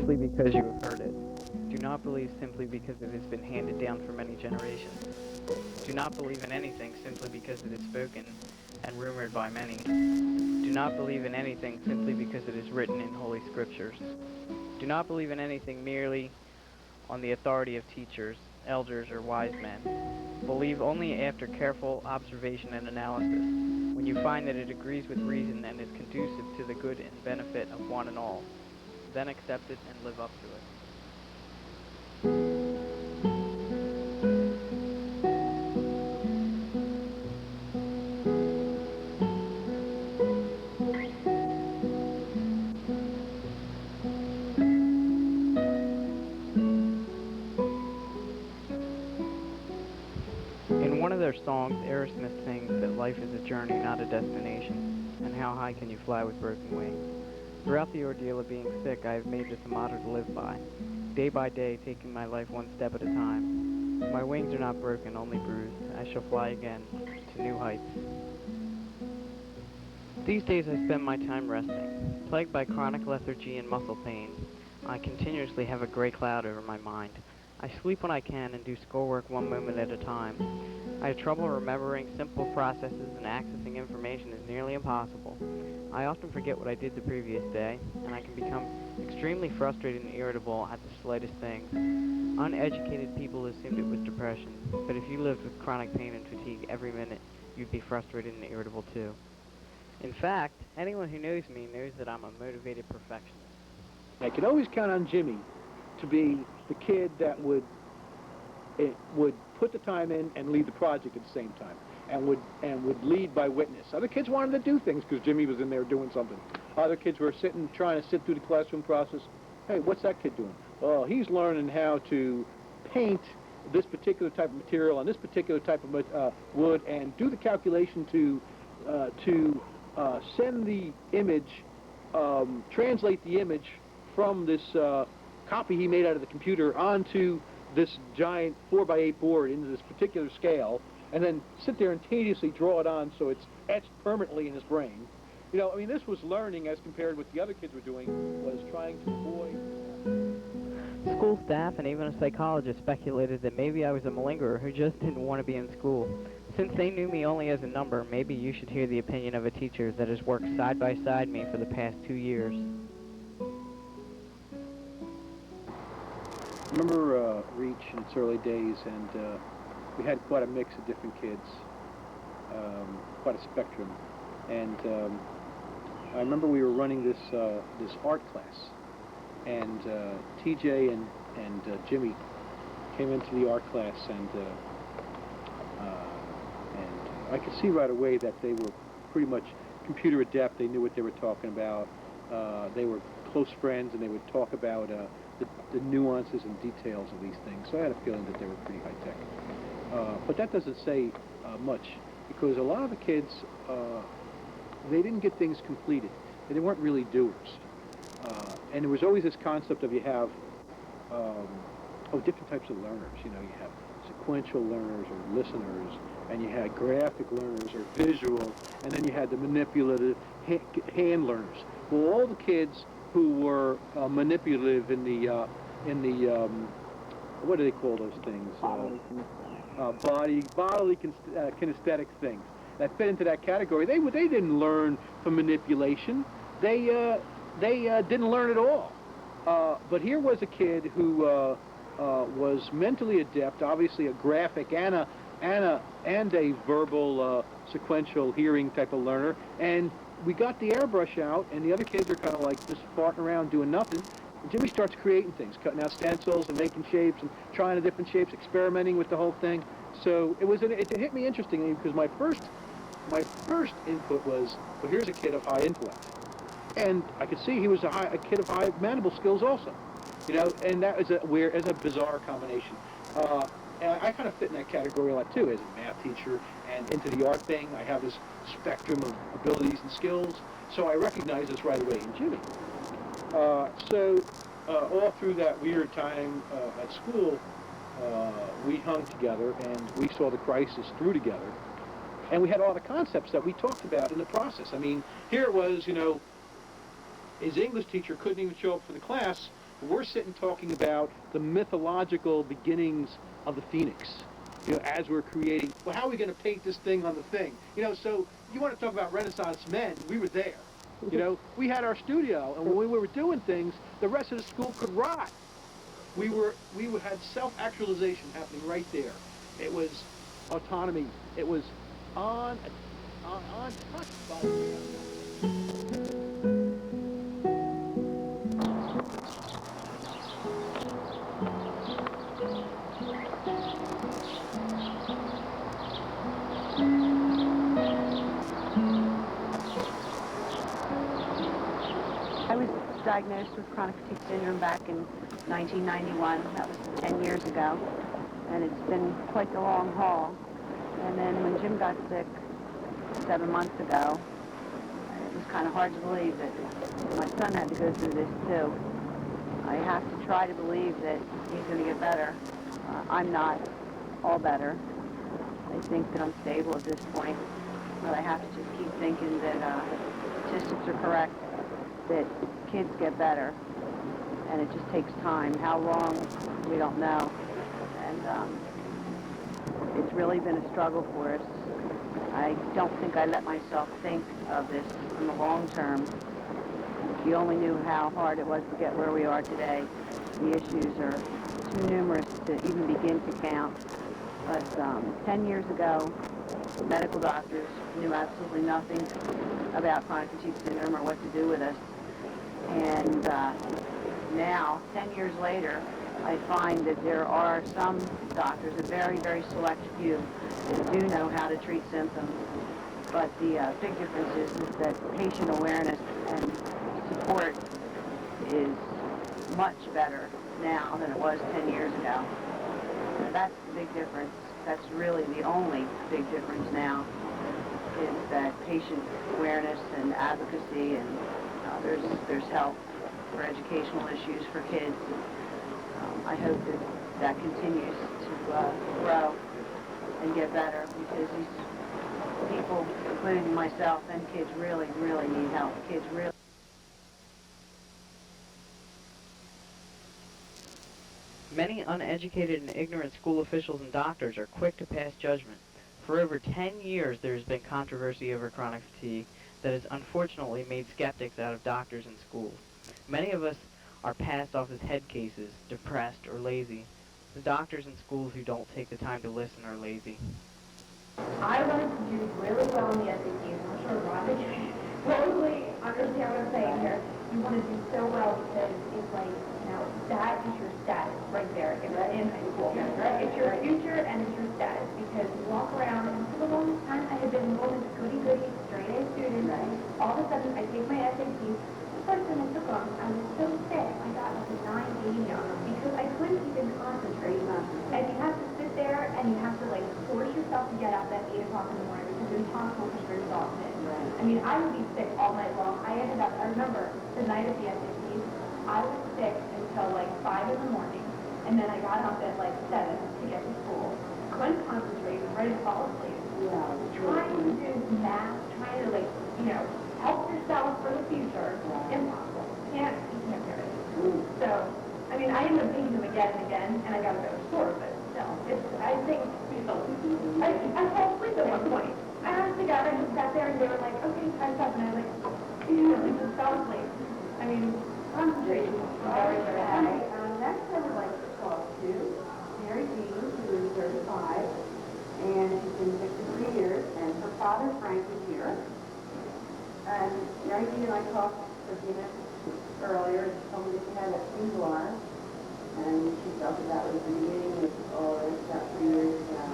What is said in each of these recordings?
simply because you have heard it. Do not believe simply because it has been handed down for many generations. Do not believe in anything simply because it is spoken and rumored by many. Do not believe in anything simply because it is written in Holy Scriptures. Do not believe in anything merely on the authority of teachers, elders, or wise men. Believe only after careful observation and analysis, when you find that it agrees with reason and is conducive to the good and benefit of one and all. Then accept it and live up to it. In one of their songs, Aerosmith sings that life is a journey, not a destination, and how high can you fly with broken wings. Throughout the ordeal of being sick, I have made this a motto to live by day, taking my life one step at a time. My wings are not broken, only bruised. I shall fly again to new heights. These days I spend my time resting. Plagued by chronic lethargy and muscle pain, I continuously have a gray cloud over my mind. I sleep when I can and do schoolwork one moment at a time. I have trouble remembering simple processes, and accessing information is nearly impossible. I often forget what I did the previous day, and I can become extremely frustrated and irritable at the slightest things. Uneducated people assumed it was depression, but if you lived with chronic pain and fatigue every minute, you'd be frustrated and irritable too. In fact, anyone who knows me knows that I'm a motivated perfectionist. I could always count on Jimmy to be the kid that would put the time in and lead the project at the same time, and would lead by witness. Other kids wanted to do things because Jimmy was in there doing something. Other kids were trying to sit through the classroom process. Hey, what's that kid doing? Oh, he's learning how to paint this particular type of material on this particular type of wood, and do the calculation to send the image, translate the image from this copy he made out of the computer onto this giant 4x8 board into this particular scale, and then sit there and tediously draw it on so it's etched permanently in his brain. You know, I mean, this was learning as compared with what the other kids were doing, was trying to avoid. School staff and even a psychologist speculated that maybe I was a malingerer who just didn't want to be in school. Since they knew me only as a number, maybe you should hear the opinion of a teacher that has worked side by side me for the past 2 years. I remember Reach in its early days, and we had quite a mix of different kids, quite a spectrum. And I remember we were running this art class, and TJ and Jimmy came into the art class, and I could see right away that they were pretty much computer adept. They knew what they were talking about. They were close friends, and they would talk about the nuances and details of these things. So I had a feeling that they were pretty high-tech. But that doesn't say much, because a lot of the kids, they didn't get things completed. They weren't really doers. And there was always this concept of you have different types of learners. You know, you have sequential learners or listeners, and you had graphic learners or visual, and then you had the manipulative hand learners. Well, all the kids who were manipulative in the what do they call those things? Bodily kinesthetic things that fit into that category. They didn't learn from manipulation. They didn't learn at all. But here was a kid who was mentally adept, obviously a graphic and a verbal sequential hearing type of learner, and we got the airbrush out, and the other kids are kind of like just farting around doing nothing. And Jimmy starts creating things, cutting out stencils and making shapes and trying different shapes, experimenting with the whole thing. So it hit me interestingly, because my first input was, well, here's a kid of high intellect, and I could see he was a kid of high mandible skills also, you know, and that was a bizarre combination. And I kind of fit in that category a lot too, as a math teacher and into the art thing. I have this spectrum of abilities and skills, so I recognize this right away in Jimmy. So all through that weird time at school, we hung together and we saw the crisis through together. And we had all the concepts that we talked about in the process. I mean, here it was, you know, his English teacher couldn't even show up for the class We're sitting talking about the mythological beginnings of the Phoenix. As we're creating, well, how are we going to paint this thing on the thing? So you want to talk about Renaissance men, we were there. We had our studio, and when we were doing things, the rest of the school could rot. We had self-actualization happening right there. It was autonomy. It was untouched by the I was diagnosed with chronic fatigue syndrome back in 1991. That was 10 years ago. And it's been quite the long haul. And then when Jim got sick 7 months ago, it was kind of hard to believe that my son had to go through this too. I have to try to believe that he's going to get better. I'm not all better. I think that I'm stable at this point. But I have to just keep thinking that statistics are correct, that kids get better, and it just takes time. How long, we don't know. And it's really been a struggle for us. I don't think I let myself think of this in the long term. If you only knew how hard it was to get where we are today, the issues are too numerous to even begin to count. But 10 years ago, medical doctors knew absolutely nothing about chronic fatigue syndrome or what to do with us. And now, 10 years later, I find that there are some doctors, a very, very select few, that do know how to treat symptoms. But the big difference is that patient awareness and support is much better now than it was 10 years ago. That's the big difference. That's really the only big difference now, is that patient awareness and advocacy, and there's help for educational issues for kids. I hope that continues to grow and get better, because these people, including myself and kids, really, really need help. Kids really. Many uneducated and ignorant school officials and doctors are quick to pass judgment. For over 10 years there has been controversy over chronic fatigue that has unfortunately made skeptics out of doctors and schools. Many of us are passed off as head cases, depressed, or lazy. The doctors and schools who don't take the time to listen are lazy. I wanted to do really well in the SATs. I'm sure Ron would totally understand what I'm saying here. You want to do so well because it's like, that is your status right there in high school. Right? It's your future and it's your status, because you walk around, and for the longest time I had been enrolled as a goody-goody, straight-A student. Right. All of a sudden I take my SATs. The first time I took them, I was so sick. I got like a 980 on them because I couldn't even concentrate. And you have to sit there and you have to like force yourself to get up at 8 o'clock in the morning because it's impossible for your exhausted. Right. I mean, I would be sick all night long. I remember the night of the SATs, I was sick until like 5 in the morning, and then I got up at like 7 to get to school. Couldn't concentrate, ready to fall asleep. Yeah. Trying to do math, trying to help yourself for the future. Yeah. Impossible. You can't do it. So, I mean, I ended up taking them again and again, and I got a better score, but still, I think, I fell asleep at one point. I honestly got, I just sat there and they were like, okay, time's up, and I just fell asleep. I mean, concentration was very, very high. Next, I would like to talk to Mary Jean, who is 35, and she's been 53 years, and her father, Frank, is here. And Mary Jean and I talked for a few minutes earlier, and she told me that she had a singular, and she felt that that was the beginning of all this about 3 years ago.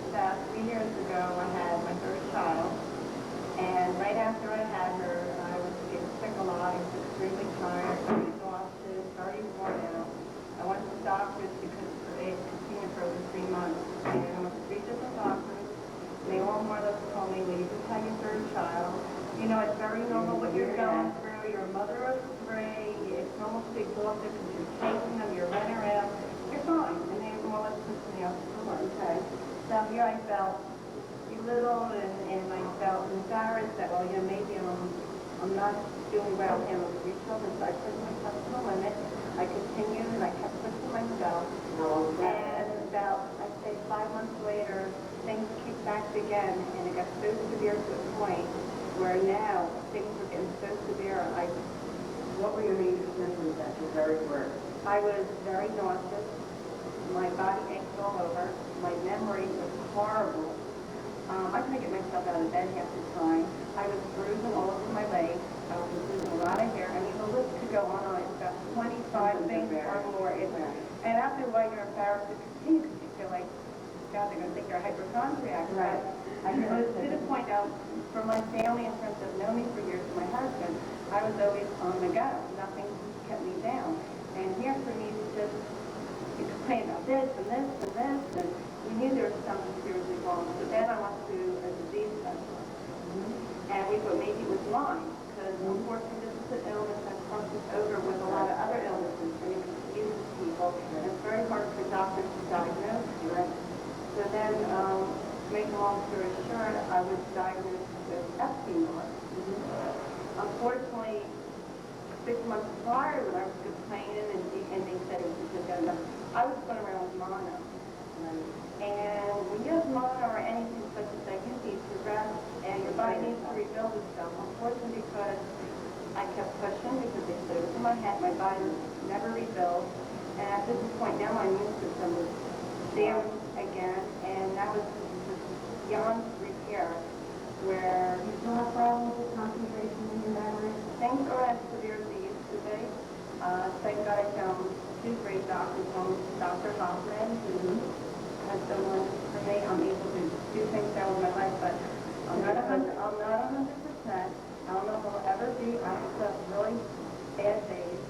About 3 years ago, I had my first child, and right after I had her, I was getting sick a lot. I was extremely tired, very exhausted, very worn out. I went to the doctors because they had continued for over 3 months, and I went to 3 different doctors, and they all more or less told me, well, you just had your third child. It's very normal what you're going through. You're a mother of 3. It's normal to be exhausted because you're chasing them, you're running around. You're fine. And they more or less put me off to work. Okay. So here I felt belittled, and I felt embarrassed that, maybe I'm not doing well handling 3 children, so I put myself to the limit. I continued so severe to the point where now things were getting so severe. What were your major symptoms at your very worst? I was very nauseous. My body ached all over. My memory was horrible. I couldn't get myself out of bed half the time. I was bruising all over my legs. I was losing a lot of hair. I mean, the list could go on. It's about 25 things or more. And after a while, you're embarrassed to continue because you feel like, God, they're going to think you're a hypochondriac. Right. I was to the point now, for my family, in terms of knowing me for years, my husband, I was always on the go. Nothing kept me down. And here for me to just explain about this and this and this, and we knew there was something seriously wrong. So then I went to a disease specialist. And we thought maybe it was Lyme, because unfortunately this is an illness that crosses over with a lot of other illnesses, and it confuses people, and it's very hard for doctors to diagnose. Right? So then, to make a long story short, I was diagnosed with Epstein-Barr. Unfortunately, 6 months prior, when I was complaining and they said it was because I was going around with mono. And when you have mono or anything such as that, you need to rest and your body needs to rebuild itself. Unfortunately, because I kept pushing because they said it was in my head, my body never rebuilt. And at this point now, my immune system was damaged again, and that was beyond repair. Where You still have problems with concentration in your memory? things are as severe as they used to be. Thank God I found two great doctors, one Dr. Hoffman, who has done wonders for me. I'm able to do things now in my life, but I'm not 100%. I don't know if I'll ever be. I have really bad days,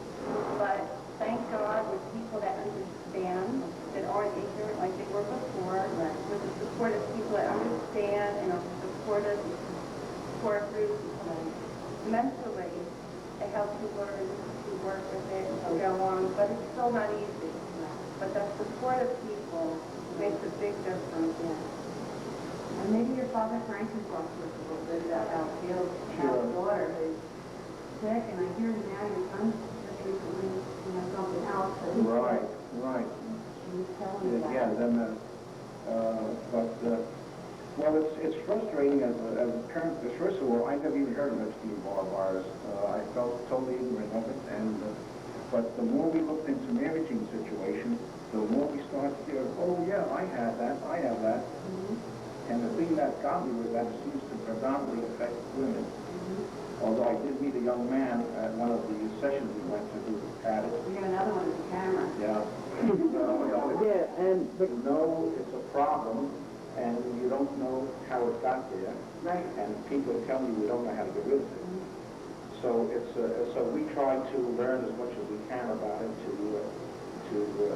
but thank God with people that understand, that aren't ignorant like they were before, with the support of people that understand and are supportive, support groups, mentally, it helps you learn to work with it and go on, but it's still not easy. But the support of people makes a big difference. And maybe your father Frank can talk to us a little bit about how it feels to have a daughter who's sick, and I hear now your son just recently, something else. But he Right. She was telling me about Yeah, it. then, well, it's frustrating as a parent. First of all, I never even heard of Epstein-Barr virus. I felt totally ignorant of it, and but the more we looked into Mary Jean's situation, the more we started to hear, oh yeah, I have that. And the thing that got me was that it seems to predominantly affect women. Although I did meet a young man at one of the sessions we went to who had it. We have another one with the camera. Yeah. You know it's a problem, and you don't know how it got there. Right. And people tell you we don't know how to get rid of it. So so we try to learn as much as we can about it to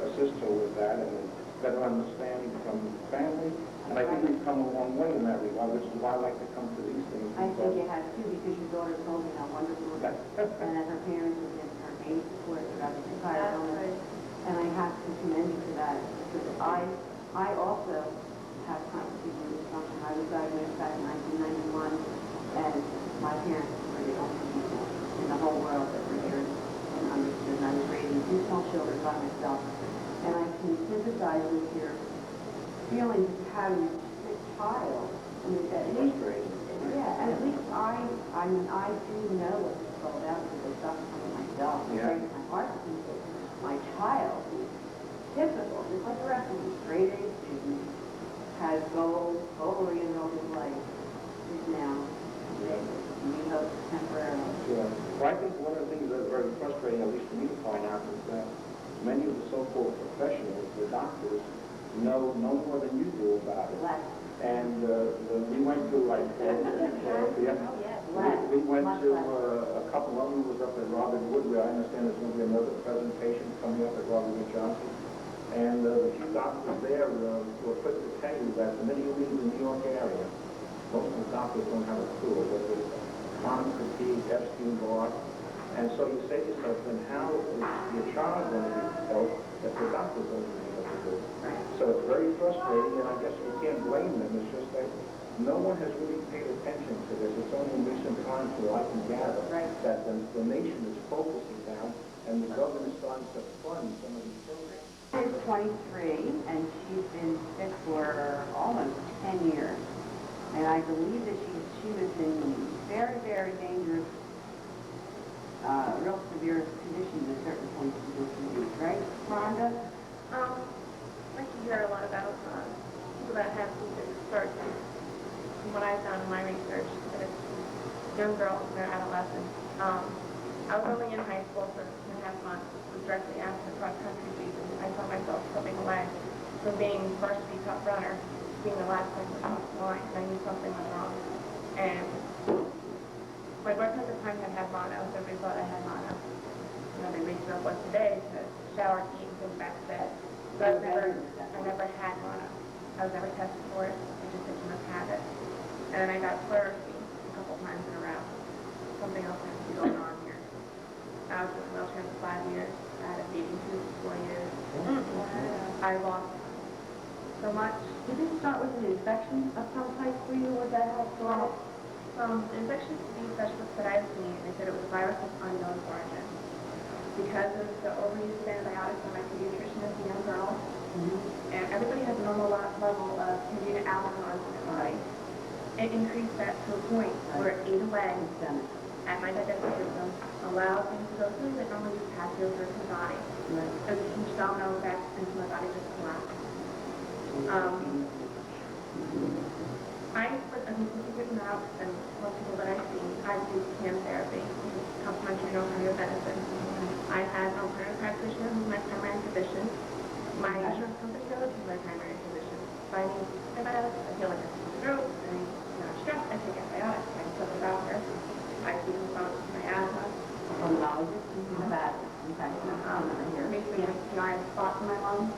assist her with that and better understanding from family. And I think we've come a long way in that regard, which is why I like to come to these things. I think you have too, because your daughter told me how wonderful it was, and that her parents were giving her main support throughout the entire illness. And I have to commend you for that, because I also have chronic dysfunction. I was diagnosed back in 1991, and my parents were the only people in the whole world that were here and understood. And I was raising two small children by myself, and I can sympathize with your feelings of having a sick child. And at least, yeah, and at least I do know what this is all about because I suffer from it myself. It breaks my heart to think that my child is typical, just like the rest of them, straight A student, has goals, totally enrolled in life, is now, we hope temporarily. Sure. Well, I think one of the things that's very frustrating, at least for me to find out, is that many of the so-called professionals, the doctors, know no more than you do about it. Less. And we went to we went to a couple of them was up at Robert Wood, where I understand there's going to be another presentation coming up at Robert Wood Johnson. And the few doctors there were quick to tell you that the minute you leave the New York area, most of the doctors don't have a clue of whether it's chronic fatigue, Epstein-Barr. And so you say to yourself, then how is your child going to be helped if the doctors don't know what to do? So it's very frustrating, and I guess you can't blame them. It's just that no one has really paid attention to this. It's only in recent times where I can gather that the nation is focusing now, and the government is starting to fund some of these programs. She's 23, and she's been sick for almost 10 years. And I believe that she was in very, very dangerous, real severe conditions at certain points in this disease, right, Rhonda? Like you hear a lot about people that have seizures start from what I've done in my research, that it's young girls and their adolescents. I was only in high school for 2.5 months, was directly after the cross-country season. I saw myself slipping away from being varsity top runner to being the last person off the line, and I knew something was wrong. And my boyfriend at the time had mono, so everybody thought I had mono. You know, they raised me up once a day to shower, eat, and go back to bed. But I never had mono. I was never tested for it. I just didn't must have it. And then I got pleurisy a couple times in a row. Something else has to be going on here. I was in a wheelchair for 5 years. I had a feeding tube for 4 years. I lost so much. Did it start with an infection of some type for you? Was that helpful? The infectious disease specialist that I've seen, they said it was a virus of unknown origin. Because of the overuse of antibiotics on my pediatrician as a young girl, and everybody has a normal level of candida albicans in their body, it increased that to a point where it ate away at my digestive system, allowed things to go through that normally just pass through my body. It was a huge domino effect, and my body just collapsed. I was completely written out, and most people that I've seen, I've used chemotherapy, complementary alternative medicine. I had an alternative practitioner who's my primary physician. My insurance company goes to my primary physician. If I need antibiotics, I feel like I have a throat, I need stress, I take antibiotics, I consult the doctor. I see the phone with my asthma. Pulmonologist, Basically, I have spots in my lungs.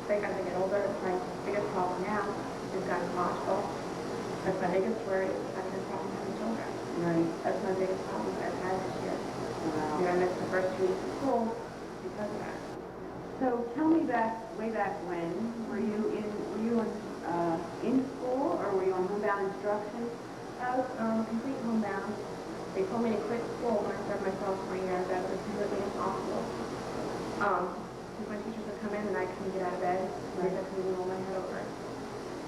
As I get older, my biggest problem now is gynecological. That's my biggest worry, is having a problem having children. Right. That's my biggest problem that I've had this year. Wow. And I missed the first 2 weeks of school because of that. So tell me way back when, were you in school, or were you on homebound instruction? I was complete homebound. They told me to quit school when I started my sophomore year. That was completely impossible. Because my teachers would come in and I couldn't get out of bed. I couldn't roll my head over.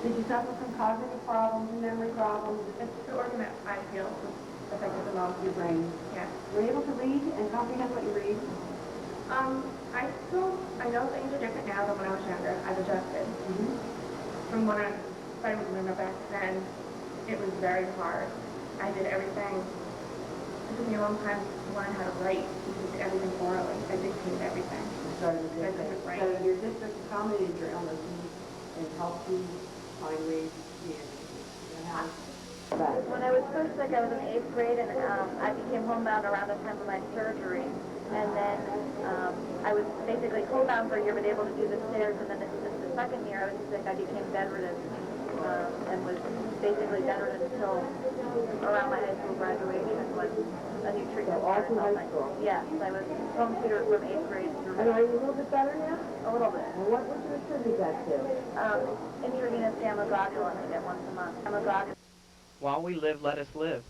Did you suffer from cognitive problems and memory problems? It's the organ that I feel affected the most. Your brain. Yeah. Were you able to read and comprehend what you read? I know things are different now than when I was younger. I've adjusted. From when I remember back then, it was very hard. I did everything. It took me a long time to learn how to write. I did everything orally. I dictated everything. You started to I do couldn't write. So your district accommodated your illness and helped you find ways to communicate. When I was first sick, I was in 8th grade, and I became homebound around the time of my surgery. And then I was basically homebound for a year, but able to do the stairs. And then the second year I was sick, I became bedridden, and was basically bedridden until around my high school graduation when a new treatment started helping. Yes, I was home tutored from 8th grade through. And are you a little bit better now? A little bit. And what would you attribute that to? Intravenous gamma-globulin I get once a month. Gamma-globulin. While we live, let us live.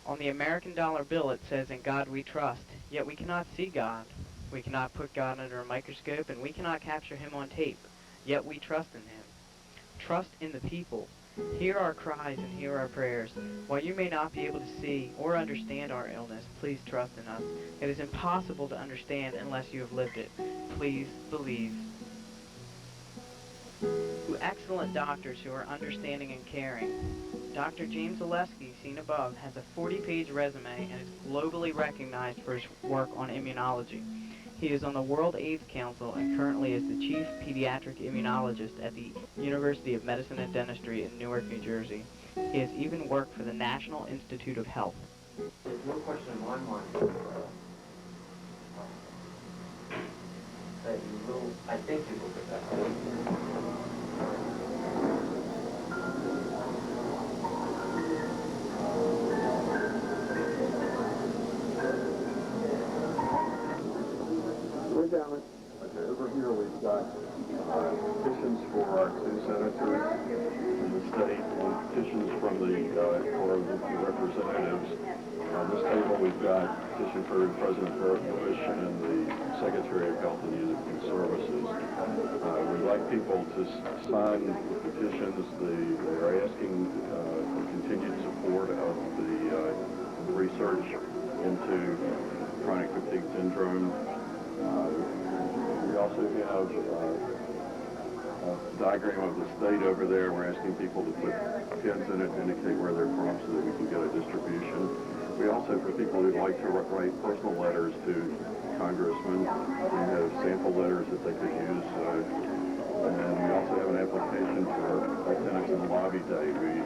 On the American dollar bill it says, "In God we trust," yet we cannot see God. We cannot put God under a microscope, and we cannot capture him on tape, yet we trust in him. Trust in the people. Hear our cries and hear our prayers. While you may not be able to see or understand our illness, please trust in us. It is impossible to understand unless you have lived it. Please believe. To excellent doctors who are understanding and caring. Dr. James Zaleski, seen above, has a 40-page resume and is globally recognized for his work on immunology. He is on the World AIDS Council and currently is the chief pediatric immunologist at the University of Medicine and Dentistry in Newark, New Jersey. He has even worked for the National Institute of Health. There's no question in my mind that you will, I think you will get that. Okay, over here we've got petitions for our 2 senators in the state, and petitions from the representatives. On this table we've got petition for President Bush and the Secretary of Health and Human Services. We'd like people to sign the petitions. They're asking for continued support of the research into chronic fatigue syndrome. We also have a diagram of the state over there. We're asking people to put pins in it to indicate where they're from so that we can get a distribution. We also, for people who'd like to write personal letters to congressmen, we have sample letters that they could use. And we also have an application for attendance in Lobby Day. We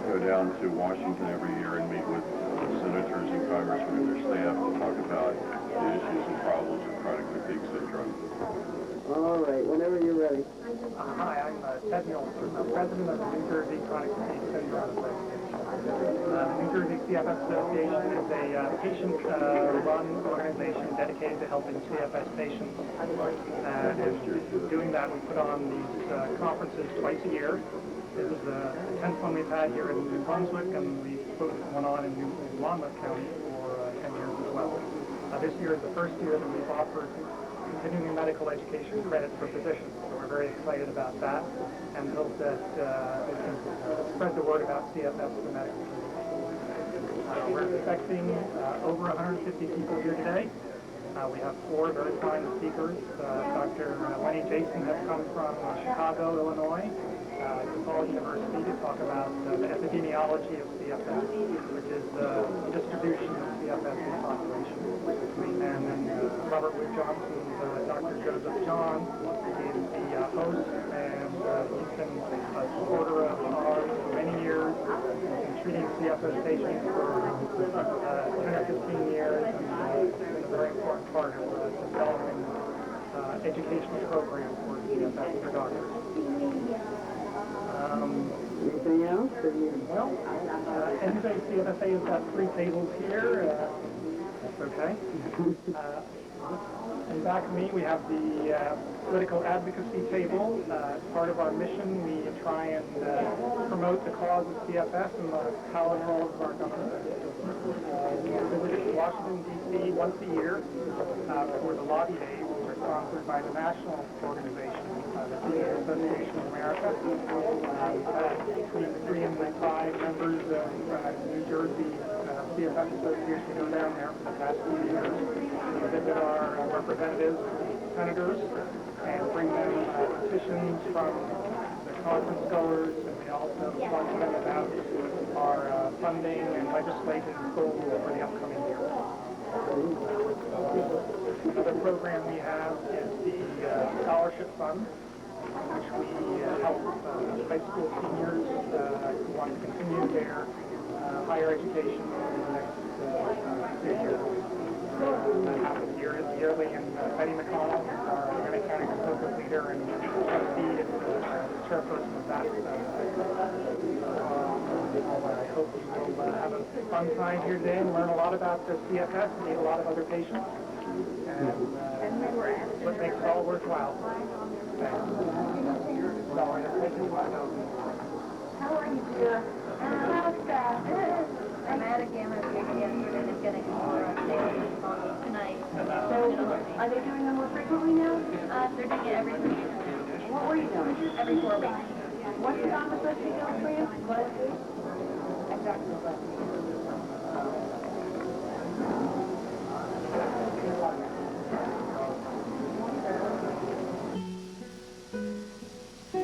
go down to Washington every year and meet with senators and congressmen and their staff to talk about the issues and problems of chronic fatigue syndrome. All right, whenever you're ready. Hi, I'm Ted Nielsen. I'm president of the New Jersey Chronic Fatigue Syndrome Association. The New Jersey CFS Association is a patient-run organization dedicated to helping CFS patients. And in doing that, we put on these conferences twice a year. This is the 10th one we've had here in New Brunswick, and we've put one on in Monmouth County for 10 years as well. This year is the first year that we've offered continuing medical education credit for physicians. So we're very excited about that and hope that we can spread the word about CFS to medical community. We're expecting over 150 people here today. We have 4 very fine speakers. Dr. Lenny Jason has come from Chicago, Illinois, DePaul University to talk about the epidemiology of CFS, which is the distribution of CFS in the population. And then Robert Wood Johnson, Dr. Joseph John, is the host, and he's been a supporter of ours for many years. He's been treating CFS patients for 10 or 15 years, and it's been a very important part of developing educational programs for CFS for doctors. Anything else? Well, NJCFSA has got 3 tables here. That's okay. And back of me, we have the political advocacy table. As part of our mission, we try and promote the cause of CFS in the power halls of our government. We visit Washington, D.C. once a year for the Lobby Days, which are sponsored by the national organization, the Senior Association of America. Between 3 and 5 members of New Jersey CFS Association go down there for the past few years. We visit our representatives, senators, and bring them petitions from the conference goers, and we also talk to them about our funding and legislative goals for the upcoming year. Another program we have is the Scholarship Fund, which we help high school seniors who want to continue their higher education in the next few years. That happens yearly, and Betty McConnell, our Gwinnett County Conservative leader and trustee, is the chairperson of that. I hope you will have a fun time here today and learn a lot about the CFS and meet a lot of other patients. And what makes it all worthwhile. Thanks. How are you, dear? I'm at a gamma here yesterday, just getting more tonight. So, are they doing them more frequently now? They're doing it every 3 weeks. What were you doing? Every 4 weeks. What's the Dharma Association doing for you?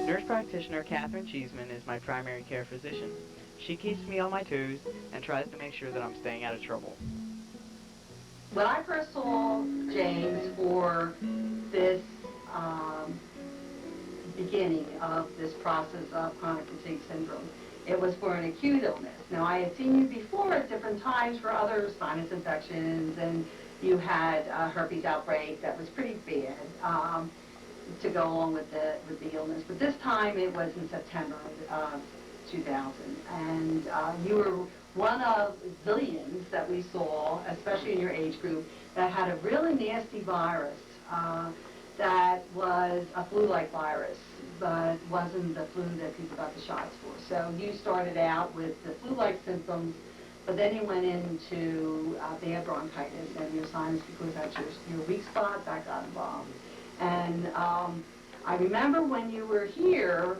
Nurse practitioner Catherine Cheeseman is my primary care physician. She keeps me on my toes and tries to make sure that I'm staying out of trouble. When I first saw James for this beginning of this process of chronic fatigue syndrome, it was for an acute illness. Now, I had seen you before at different times for other sinus infections, and you had a herpes outbreak that was pretty bad to go along with the illness. But this time it was in September of 2000, and you were one of zillions that we saw, especially in your age group, that had a really nasty virus that was a flu-like virus, but wasn't the flu that people got the shots for. So you started out with the flu-like symptoms, but then you went into bad bronchitis, and your sinus, because that's your weak spot, that got involved. And I remember when you were here,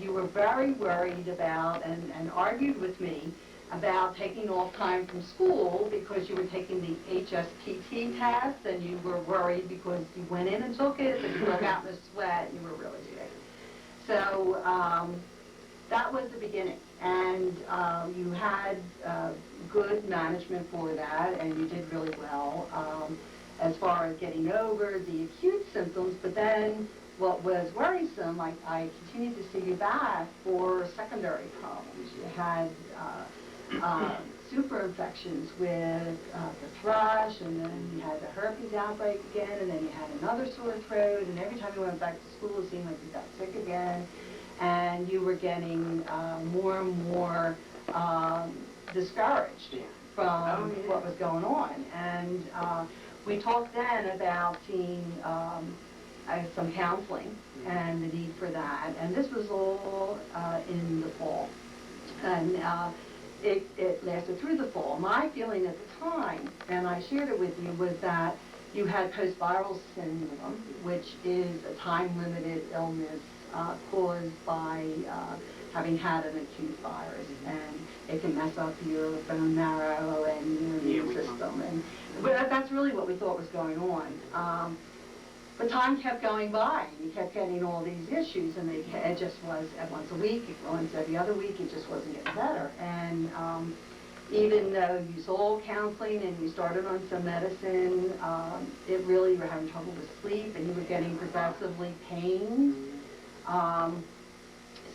you were very worried about and argued with me about taking off time from school because you were taking the HSPT test, and you were worried because you went in and took it, but you broke out in a sweat, and you were really sick. So that was the beginning, and you had good management for that, and you did really well as far as getting over the acute symptoms, but then what was worrisome, I continued to see you back for secondary problems. You had super infections with the thrush, and then you had the herpes outbreak again, and then you had another sore throat, and every time you went back to school it seemed like you got sick again, and you were getting more and more discouraged from what was going on. And we talked then about seeing some counseling and the need for that, and this was all in the fall. And it lasted through the fall. My feeling at the time, and I shared it with you, was that you had post-viral syndrome, which is a time-limited illness caused by having had an acute virus, and it can mess up your bone marrow and your immune system. But that's really what we thought was going on. But time kept going by, and you kept getting all these issues, and it just was at once a week, once every other week, it just wasn't getting better. And even though you saw counseling and you started on some medicine, it really, you were having trouble with sleep, and you were getting progressively pains.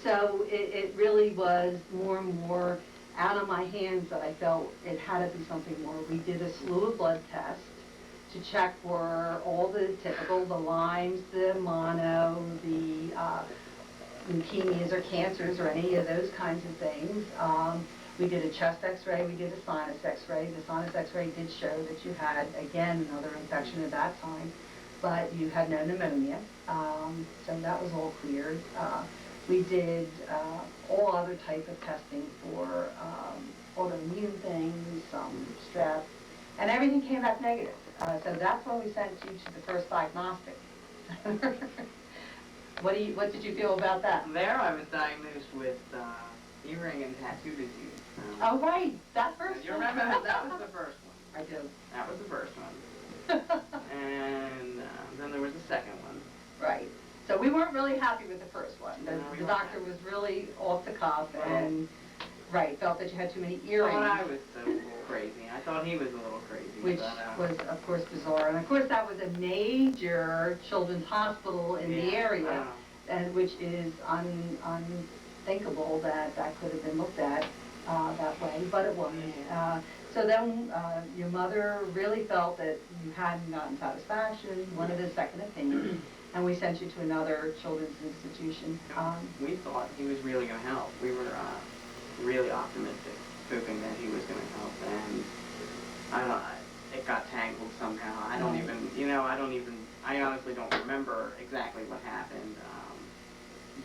So it really was more and more out of my hands that I felt it had to be something more. We did a slew of blood tests to check for all the typical, the Lyme's, the mono, the leukemias or cancers or any of those kinds of things. We did a chest x-ray, we did a sinus x-ray. The sinus x-ray did show that you had, again, another infection at that time, but you had no pneumonia, so that was all cleared. We did all other type of testing for autoimmune things, some strep, and everything came back negative. So that's when we sent you to the first diagnostic. What did you feel about that? There I was diagnosed with earring and tattoo disease. Oh, right, that first You one. remember that was the first one. I do. That was the first one. And then there was the second one. Right. So we weren't really happy with the first one. The doctor was really off the cuff and, right, felt that you had too many earrings. Well, I was so crazy. I thought he was a little crazy. Which was, of course, bizarre. And, of course, that was a major children's hospital in the area, and which is unthinkable that that could have been looked at that way, but it wasn't. So then your mother really felt that you hadn't gotten satisfaction, wanted a second opinion, and we sent you to another children's institution. We thought he was really going to help. We were really optimistic, hoping that he was going to help, and I don't know, it got tangled somehow. I honestly don't remember exactly what happened.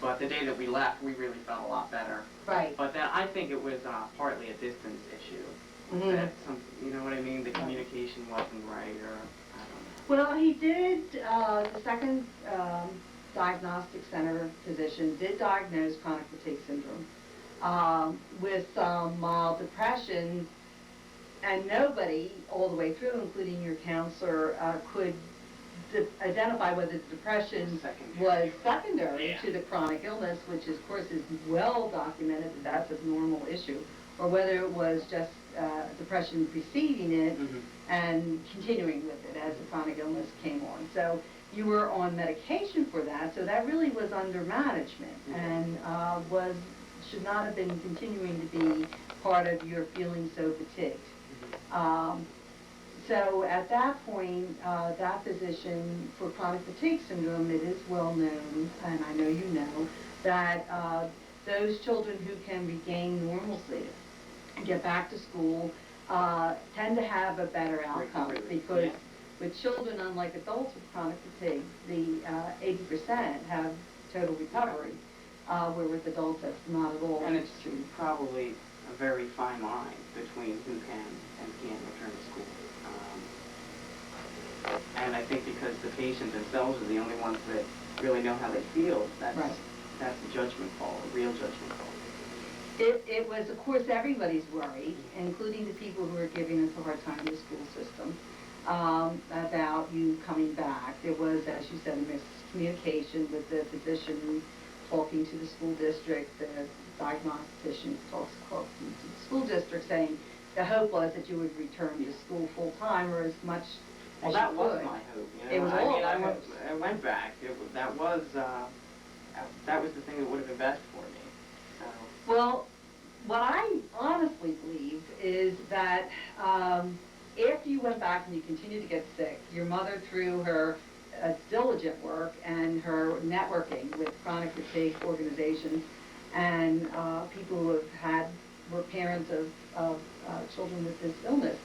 But the day that we left, we really felt a lot better. Right. But then I think it was partly a distance issue. That you know what I mean? The communication wasn't right, or I don't know. Well, he did, the second diagnostic center physician did diagnose chronic fatigue syndrome with some mild depression, and nobody all the way through, including your counselor, could identify whether the depression was secondary to the chronic illness, which of course is well documented that that's a normal issue, or whether it was just depression preceding it and continuing with it as the chronic illness came on. So you were on medication for that, so that really was under management and should not have been continuing to be part of your feeling so fatigued. So at that point, that physician for chronic fatigue syndrome, it is well known, and I know you know, that those children who can regain normalcy and get back to school tend to have a better outcome because with children, unlike adults with chronic fatigue, the 80% have total recovery, where with adults that's not at all. And it's probably a very fine line between who can and can't return to school. And I think because the patient themselves are the only ones that really know how they feel. That's a judgment call, a real judgment call. It was, of course, everybody's worry, including the people who are giving us a hard time in the school system, about you coming back. There was, as you said, a miscommunication with the physician talking to the school district, the diagnostician talking to the school district, saying the hope was that you would return to school full-time or as much Well, as that you was could. my hope. You know? It was I all mean, our hopes. I went back. That was the thing that would have been best for me. So. Well, what I honestly believe is that after you went back and you continued to get sick, your mother, through her diligent work and her networking with chronic fatigue organizations and people who were parents of children with this illness,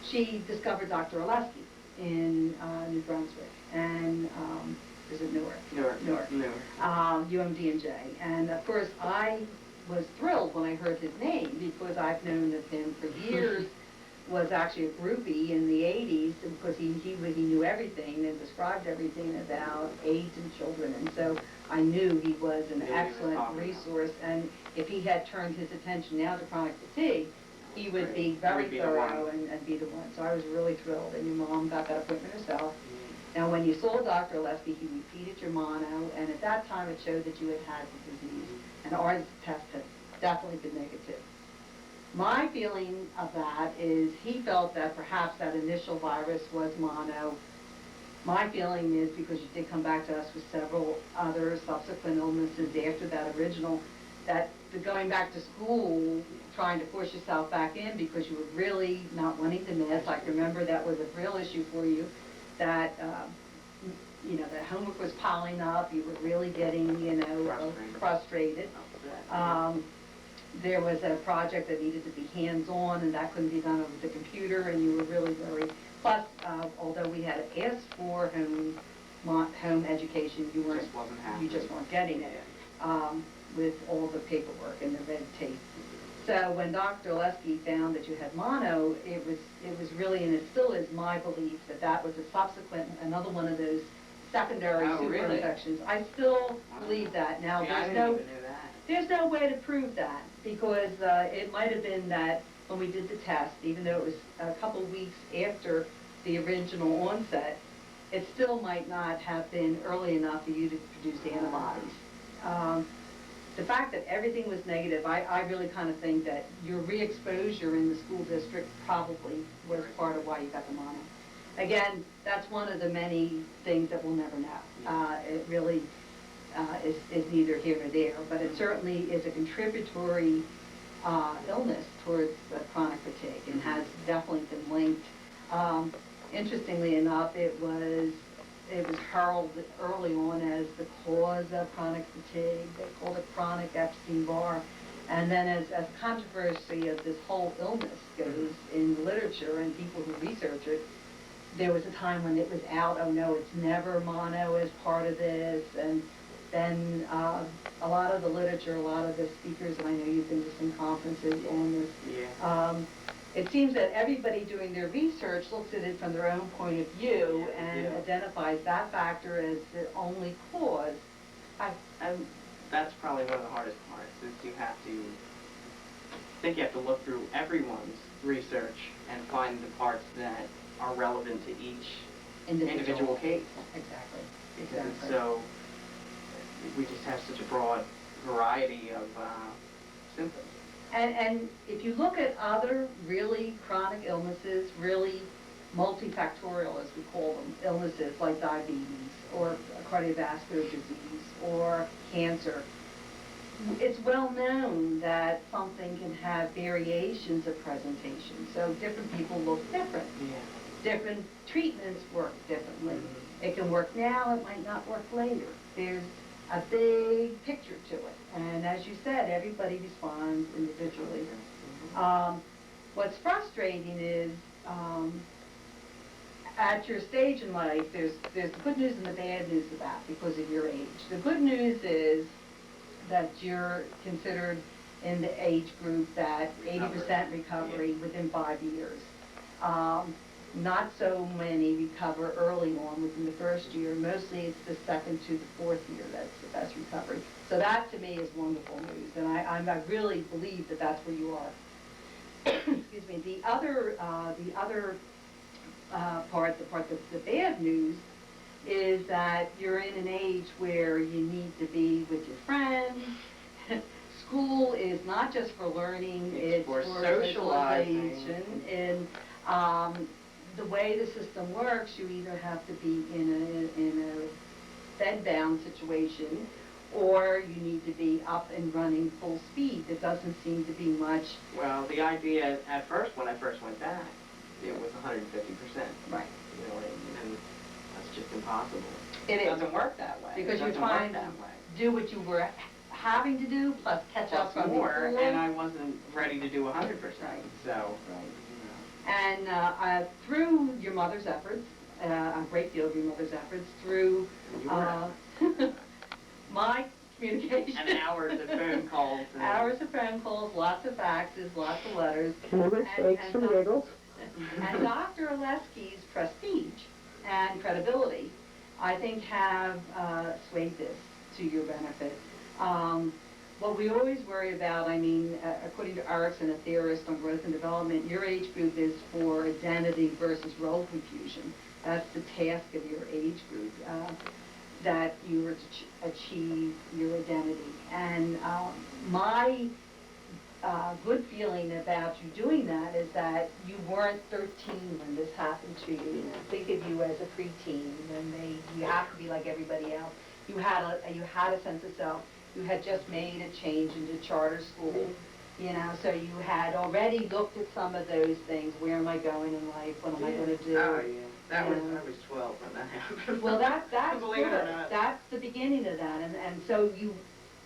she discovered Dr. Oleski in New Brunswick and is it Newark? Newark. UMD&J. And of course, I was thrilled when I heard his name because I've known of him for years. Was actually a groupie in the 80s because he knew everything and described everything about AIDS in children, and so I knew he was an excellent resource, and if he had turned his attention now to chronic fatigue, he would be very thorough and be the one. So I was really thrilled, and your mom got that appointment herself. Now when you saw Dr. Oleski, he repeated your mono, and at that time it showed that you had had the disease, and our test had definitely been negative. My feeling of that is he felt that perhaps that initial virus was mono. My feeling is because you did come back to us with several other subsequent illnesses after that original, that the going back to school, trying to force yourself back in because you were really not wanting to miss. I remember that was a real issue for you, that that homework was piling up. You were really getting, frustrated. There was a project that needed to be hands-on, and that couldn't be done over the computer, and you were really very, plus, although we had asked for home education, you just weren't getting it, with all the paperwork and the red tape. So when Dr. Oleski found that you had mono, it was really, and it still is my belief, that was a subsequent, another one of those secondary super infections. I still believe that. Now, there's no way to prove that, because it might have been that when we did the test, even though it was a couple weeks after the original onset, it still might not have been early enough for you to produce antibodies. The fact that everything was negative, I really kind of think that your re-exposure in the school district probably was part of why you got the mono. Again, that's one of the many things that we'll never know. It really is neither here nor there, but it certainly is a contributory illness towards chronic fatigue and has definitely been linked. Interestingly enough, it was heralded early on as the cause of chronic fatigue. They called it chronic Epstein-Barr. And then as controversy of this whole illness goes in the literature and people who research it, there was a time when it was out, oh no, it's never mono as part of this, and then a lot of the literature, a lot of the speakers, and I know you've been to some conferences on this, it seems that everybody doing their research looks at it from their own point of view and identifies that factor as the only cause. That's probably one of the hardest parts, is you have to look through everyone's research and find the parts that are relevant to each individual case. Exactly. So we just have such a broad variety of symptoms. And if you look at other really chronic illnesses, really multifactorial, as we call them, illnesses like diabetes or cardiovascular disease or cancer, it's well known that something can have variations of presentation. So different people look different. Different treatments work differently. It can work now, it might not work later. There's a big picture to it. And as you said, everybody responds individually. What's frustrating is at your stage in life, there's the good news and the bad news of that because of your age. The good news is that you're considered in the age group that 80% recovery within 5 years. Not so many recover early on within the first year. Mostly it's the second to the fourth year that's the best recovery. So that to me is wonderful news, and I really believe that that's where you are. Excuse me. The other part, the bad news, is that you're in an age where you need to be with your friends. School is not just for learning, it's for socialization. And the way the system works, you either have to be in a bed-bound situation, or you need to be up and running full speed. There doesn't seem to be much. Well, the idea at first, when I first went back, it was 150%. Right. You know, and that's just impossible. It doesn't work that way. Because It you're doesn't trying work to that way. do what you were having to do, plus catch up Plus from more, before. and I wasn't ready to do 100%. Right. So. And through your mother's efforts, a great deal of your mother's efforts, through my communication. And hours of phone calls. Hours of phone calls, lots of faxes, lots of letters. Mistakes and giggles. And Dr. Oleski's prestige and credibility, I think, have swayed this to your benefit. What we always worry about, I mean, according to Erickson, a theorist on growth and development, your age group is for identity versus role confusion. That's the task of your age group, that you were to achieve your identity. And my good feeling about you doing that is that you weren't 13 when this happened to you. Think of you as a preteen when you have to be like everybody else. You had a sense of self. You had just made a change into charter school, you know, so you had already looked at some of those things. Where am I going in life? What am I going to do? Oh, yeah. I was 12 when that happened. Well, that's Believe it or good. not. That's the beginning of that. And so you,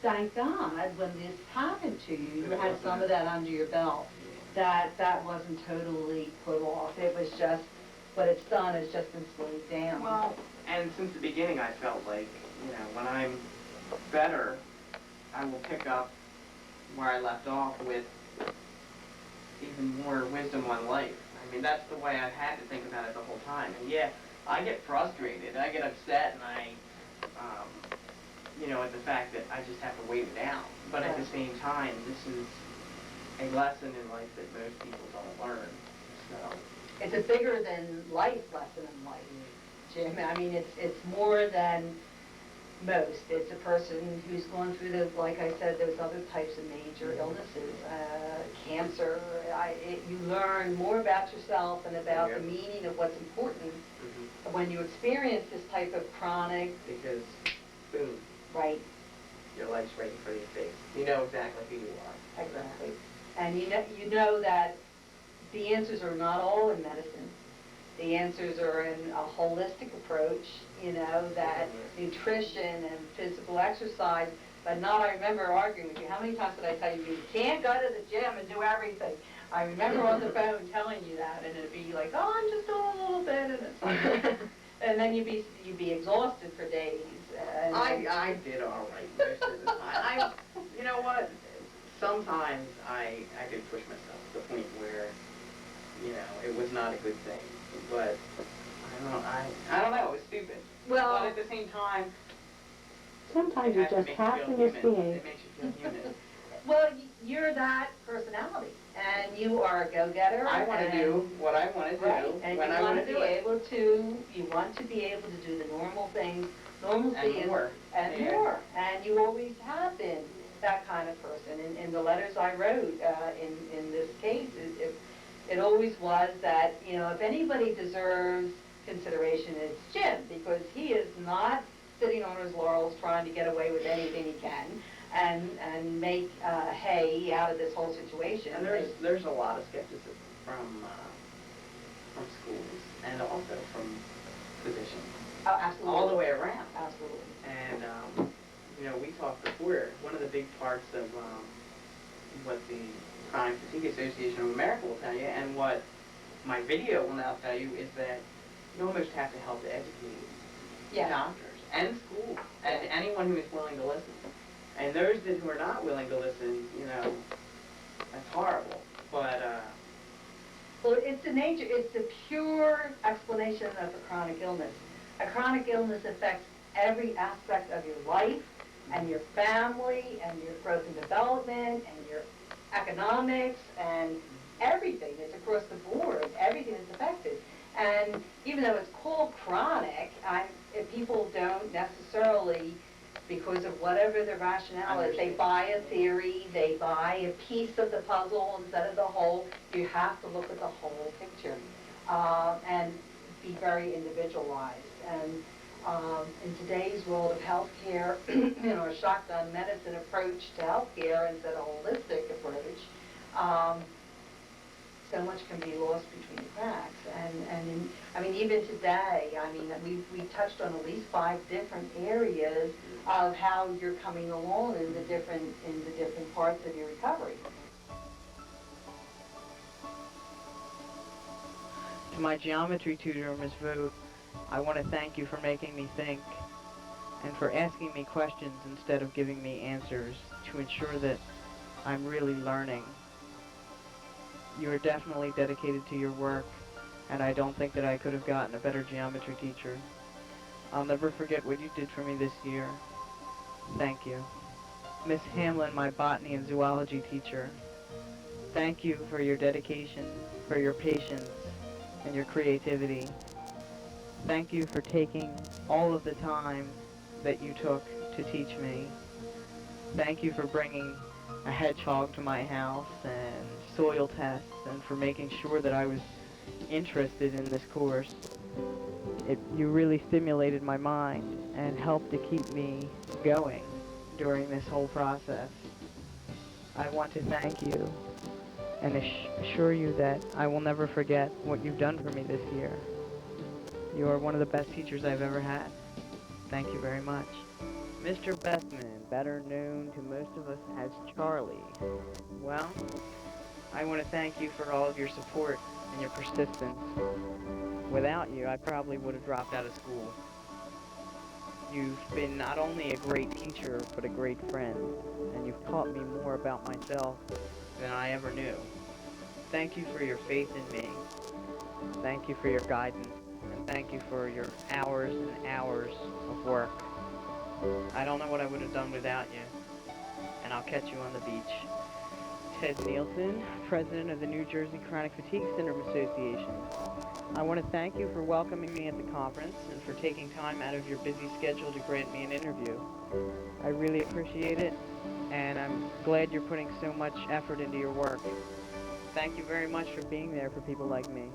thank God, when this happened to you, you had some of that under your belt. That wasn't totally put off. It was just, what it's done is just been slowed down. Well, and since the beginning I felt like, you know, when I'm better, I will pick up where I left off with even more wisdom on life. I mean, that's the way I've had to think about it the whole time. And yeah, I get frustrated, I get upset, and I, you know, at the fact that I just have to wait it out. But at the same time, this is a lesson in life that most people don't learn. So it's a bigger than life lesson in life, Jim. I mean, it's more than most. It's a person who's gone through like I said, those other types of major illnesses, cancer. You learn more about yourself and about the meaning of what's important when you experience this type of chronic. Because, boom. Right. Your life's right in front of your face. You know exactly who you are. Exactly. And you know that the answers are not all in medicine. The answers are in a holistic approach, you know, that nutrition and physical exercise, but not, I remember arguing with you, how many times did I tell you can't go to the gym and do everything? I remember on the phone telling you that, and it'd be like, oh, I'm just doing a little bit, and it's like, and then you'd be exhausted for days. And I did all right most of the time. You know what? Sometimes I could push myself to the point where, you know, it was not a good thing. But I don't know. It was stupid. Well, but at the same time, sometimes you just have to misbehave. It makes you feel human. Well, you're that personality, and you are a go-getter. I want to do what I want to do and when you I want want to to do it. You want to be able to do the normal things, normalcy And more. and more. And you always have been that kind of person. In the letters I wrote in this case, it always was that, you know, if anybody deserves consideration, it's Jim, because he is not sitting on his laurels trying to get away with anything he can and make hay out of this whole situation. And there's a lot of skepticism from schools and also from physicians. Oh, absolutely. All the way around. Absolutely. And, you know, we talked before, one of the big parts of what the Chronic Fatigue Association of America will tell you, and what my video will now tell you, is that you almost have to help to educate doctors and schools and anyone who is willing to listen. And those who are not willing to listen, you know, that's horrible. But Well, it's the pure explanation of a chronic illness. A chronic illness affects every aspect of your life and your family and your growth and development and your economics and everything. It's across the board. Everything is affected. And even though it's called chronic, if people don't necessarily, because of whatever the rationale is, they buy a theory, they buy a piece of the puzzle instead of the whole. You have to look at the whole picture and be very individualized. And in today's world of healthcare, a shotgun medicine approach to healthcare instead of a holistic approach, so much can be lost between the cracks. And even today, we touched on at least 5 different areas of how you're coming along in the different parts of your recovery. To my geometry tutor, Ms. Vogt, I want to thank you for making me think and for asking me questions instead of giving me answers to ensure that I'm really learning. You are definitely dedicated to your work, and I don't think that I could have gotten a better geometry teacher. I'll never forget what you did for me this year. Thank you. Miss Hamlin, my botany and zoology teacher, thank you for your dedication, for your patience, and your creativity. Thank you for taking all of the time that you took to teach me. Thank you for bringing a hedgehog to my house and soil tests and for making sure that I was interested in this course. You really stimulated my mind and helped to keep me going during this whole process. I want to thank you and assure you that I will never forget what you've done for me this year. You are one of the best teachers I've ever had. Thank you very much. Mr. Bestman, better known to most of us as Charlie. Well, I want to thank you for all of your support and your persistence. Without you, I probably would have dropped out of school. You've been not only a great teacher, but a great friend, and you've taught me more about myself than I ever knew. Thank you for your faith in me. Thank you for your guidance, and thank you for your hours and hours of work. I don't know what I would have done without you, and I'll catch you on the beach. Ted Nielsen, President of the New Jersey Chronic Fatigue Syndrome Association. I want to thank you for welcoming me at the conference and for taking time out of your busy schedule to grant me an interview. I really appreciate it, and I'm glad you're putting so much effort into your work. Thank you very much for being there for people like me.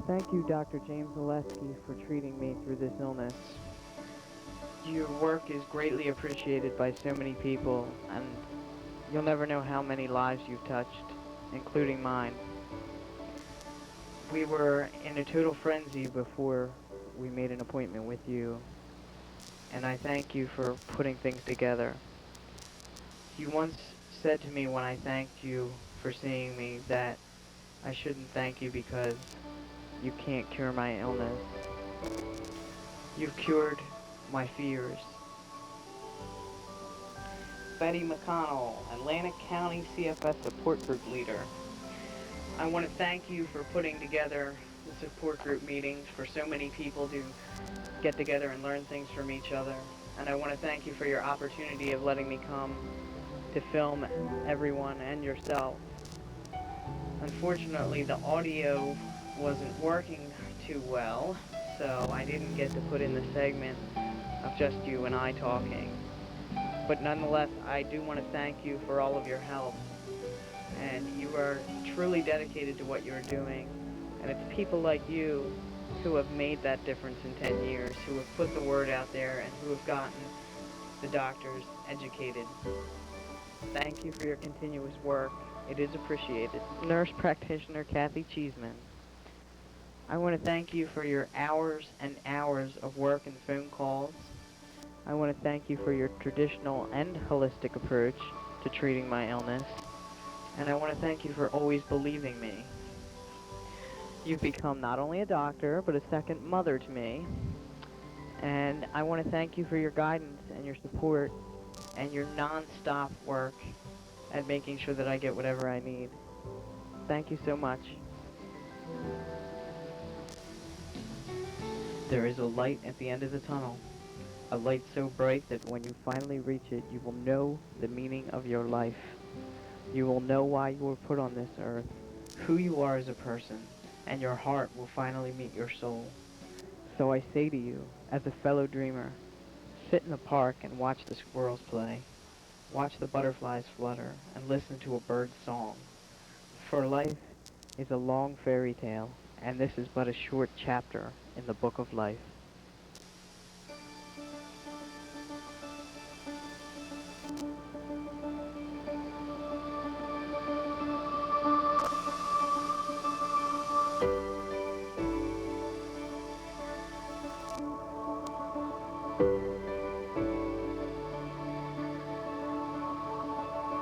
Thank you, Dr. James Zaleski, for treating me through this illness. Your work is greatly appreciated by so many people, and you'll never know how many lives you've touched, including mine. We were in a total frenzy before we made an appointment with you, and I thank you for putting things together. You once said to me when I thanked you for seeing me that I shouldn't thank you because you can't cure my illness. You've cured my fears. Betty McConnell, Atlantic County CFS Support Group Leader. I want to thank you for putting together the support group meetings for so many people to get together and learn things from each other. And I want to thank you for your opportunity of letting me come to film everyone and yourself. Unfortunately, the audio wasn't working too well, so I didn't get to put in the segment of just you and I talking. But nonetheless, I do want to thank you for all of your help. And you are truly dedicated to what you're doing. And it's people like you who have made that difference in 10 years, who have put the word out there, and who have gotten the doctors educated. Thank you for your continuous work. It is appreciated. Nurse practitioner Kathy Cheeseman. I want to thank you for your hours and hours of work and phone calls. I want to thank you for your traditional and holistic approach to treating my illness. And I want to thank you for always believing me. You've become not only a doctor, but a second mother to me. And I want to thank you for your guidance and your support and your non-stop work at making sure that I get whatever I need. Thank you so much. There is a light at the end of the tunnel, a light so bright that when you finally reach it, you will know the meaning of your life. You will know why you were put on this earth, who you are as a person, and your heart will finally meet your soul. So I say to you, as a fellow dreamer, sit in the park and watch the squirrels play. Watch the butterflies flutter and listen to a bird's song. For life is a long fairy tale, and this is but a short chapter in the book of life.